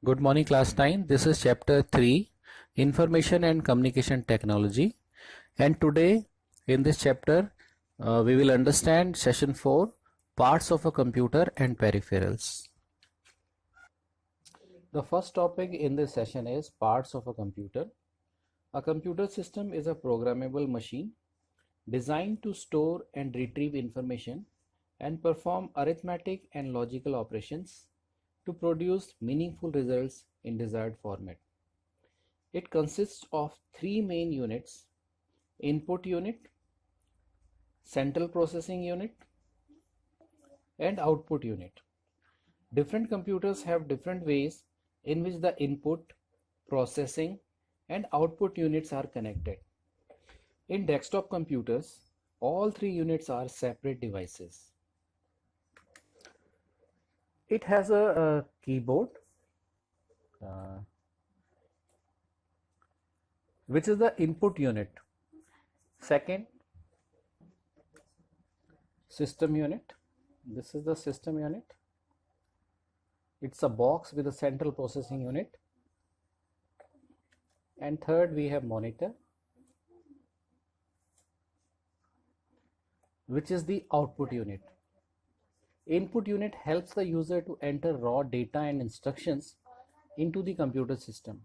Good morning, class 9. This is chapter 3, Information and Communication Technology. And today, in this chapter, we will understand session 4, Parts of a Computer and Peripherals. The first topic in this session is Parts of a Computer. A computer system is a programmable machine designed to store and retrieve information and perform arithmetic and logical operations to produce meaningful results in desired format. It consists of three main units: input unit, central processing unit, and output unit. Different computers have different ways in which the input, processing, and output units are connected. In desktop computers, all three units are separate devices. It has a keyboard, uh, which is the input unit. Second, system unit. This is the system unit. It's a box with a central processing unit. And third, we have monitor, which is the output unit. Input unit helps the user to enter raw data and instructions into the computer system.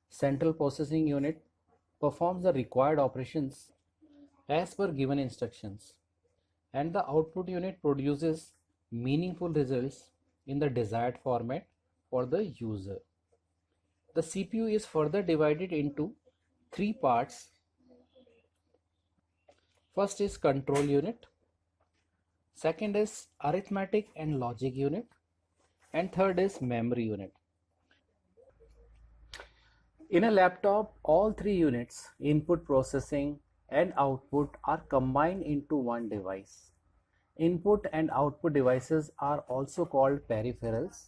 Central processing unit performs the required operations as per given instructions, and the output unit produces meaningful results in the desired format for the user. The CPU is further divided into three parts. First is control unit, second is arithmetic and logic unit, and third is memory unit. In a laptop, all three units, input, processing, and output, are combined into one device. Input and output devices are also called peripherals.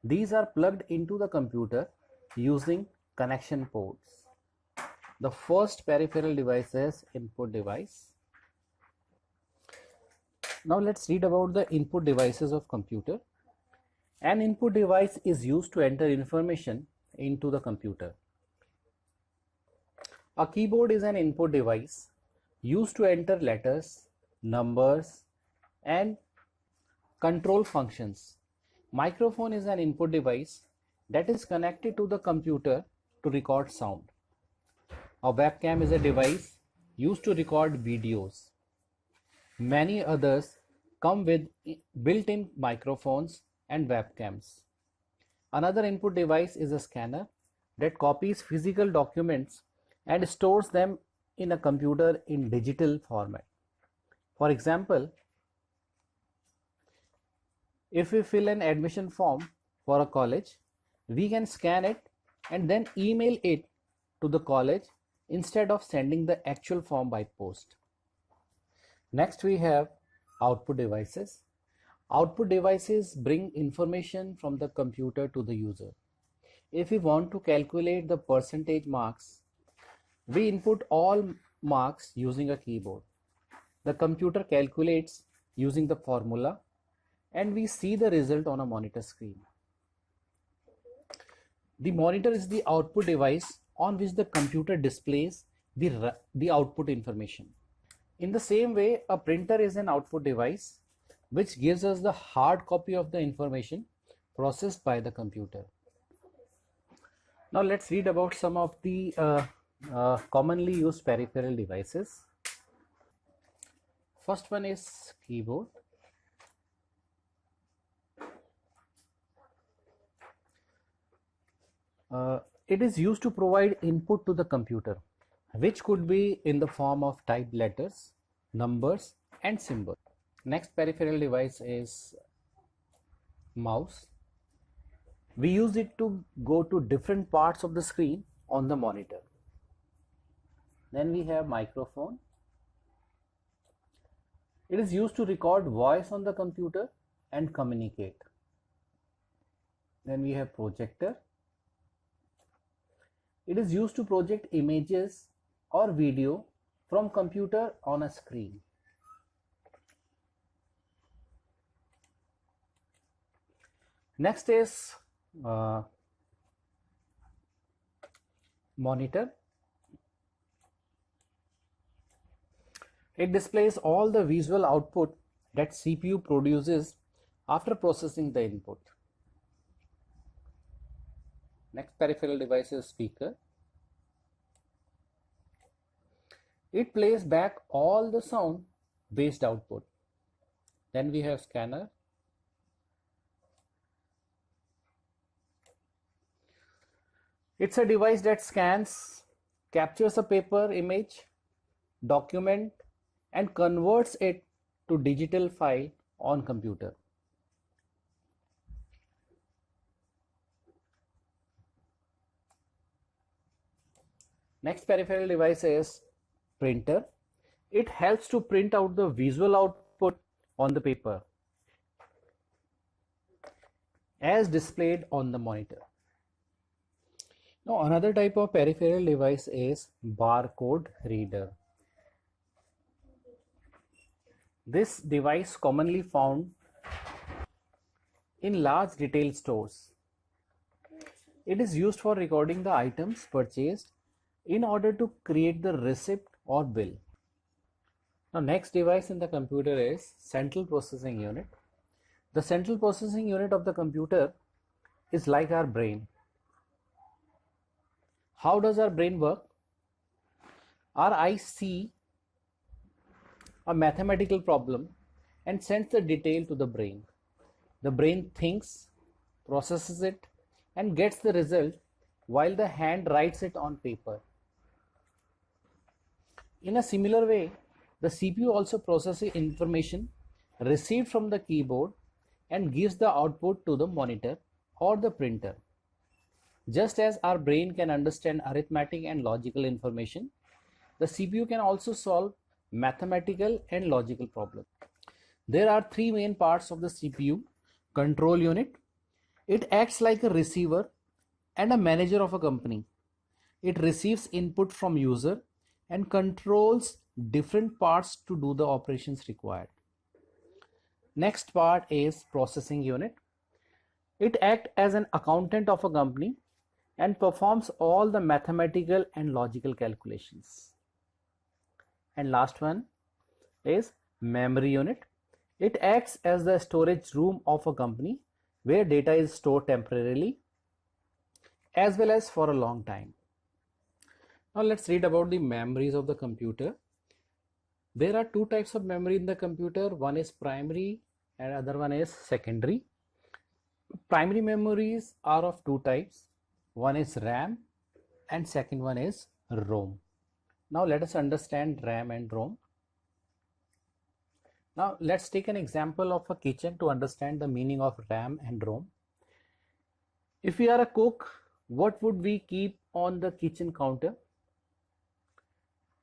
These are plugged into the computer using connection ports. The first peripheral device is input device. Now let's read about the input devices of computer. An input device is used to enter information into the computer. A keyboard is an input device used to enter letters, numbers, and control functions. Microphone is an input device that is connected to the computer to record sound. A webcam is a device used to record videos. Many others come with built-in microphones and webcams. Another input device is a scanner that copies physical documents and stores them in a computer in digital format. For example, if we fill an admission form for a college, we can scan it and then email it to the college instead of sending the actual form by post. Next, we have output devices. Output devices bring information from the computer to the user. If we want to calculate the percentage marks, we input all marks using a keyboard. The computer calculates using the formula, and we see the result on a monitor screen. The monitor is the output device on which the computer displays the output information. In the same way, a printer is an output device which gives us the hard copy of the information processed by the computer. Now let's read about some of the commonly used peripheral devices. First one is keyboard. It is used to provide input to the computer, which could be in the form of typed letters, numbers, and symbols. Next peripheral device is mouse. We use it to go to different parts of the screen on the monitor. Then we have microphone. It is used to record voice on the computer and communicate. Then we have projector. It is used to project images or video from computer on a screen. Next is Monitor. It displays all the visual output that CPU produces after processing the input. Next peripheral device is speaker. It plays back all the sound based output. Then we have scanner. It's a device that scans, captures a paper image, document, and converts it to digital file on computer. Next peripheral device is printer. It helps to print out the visual output on the paper as displayed on the monitor. Now another type of peripheral device is barcode reader. This device commonly found in large retail stores. It is used for recording the items purchased in order to create the receipt or bill. Now next device in the computer is central processing unit. The central processing unit of the computer is like our brain. How does our brain work? Our eyes see a mathematical problem and sends the detail to the brain. The brain thinks, processes it, and gets the result while the hand writes it on paper. In a similar way, the CPU also processes information received from the keyboard and gives the output to the monitor or the printer. Just as our brain can understand arithmetic and logical information, the CPU can also solve mathematical and logical problems. There are three main parts of the CPU. Control unit. It acts like a receiver and a manager of a company. It receives input from user and controls different parts to do the operations required. Next part is processing unit. It acts as an accountant of a company and performs all the mathematical and logical calculations. And last one is memory unit. It acts as the storage room of a company where data is stored temporarily as well as for a long time. Now let's read about the memories of the computer. There are two types of memory in the computer. One is primary and other one is secondary. Primary memories are of two types. One is RAM and second one is ROM. Now let us understand RAM and ROM. Now let's take an example of a kitchen to understand the meaning of RAM and ROM. If we are a cook, what would we keep on the kitchen counter?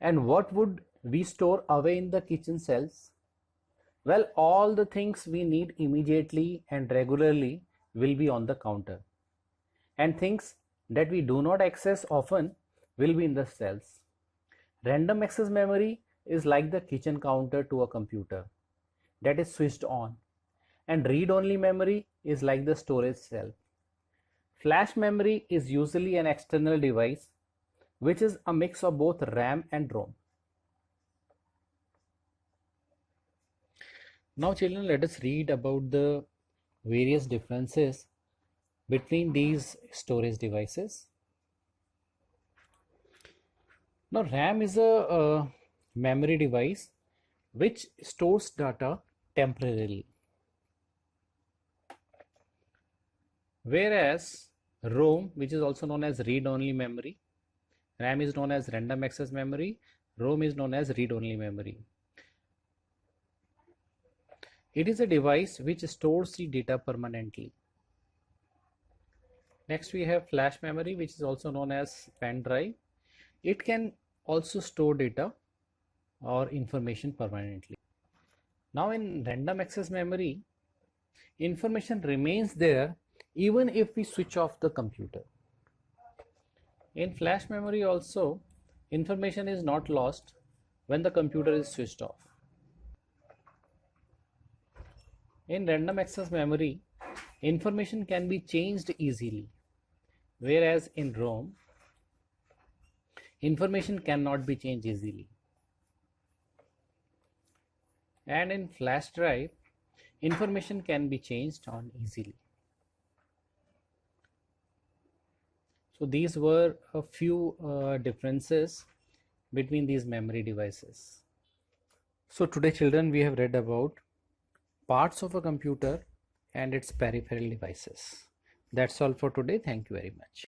And what would we store away in the kitchen shelves? Well, all the things we need immediately and regularly will be on the counter. And things that we do not access often will be in the shelves. Random access memory is like the kitchen counter to a computer that is switched on, and read-only memory is like the storage cell. Flash memory is usually an external device which is a mix of both RAM and ROM. Now children, let us read about the various differences between these storage devices. Now RAM is a memory device which stores data temporarily, whereas ROM, which is also known as read-only memory, RAM is known as random access memory, ROM is known as read-only memory. It is a device which stores the data permanently. Next we have flash memory, which is also known as pen drive. It can also store data or information permanently. Now in random access memory, information remains there even if we switch off the computer. In flash memory also, information is not lost when the computer is switched off. In random access memory, information can be changed easily, whereas in ROM, Information cannot be changed easily. And in flash drive, information can be changed on easily. So these were a few differences between these memory devices. So today, children, we have read about parts of a computer and its peripheral devices. That's all for today. Thank you very much.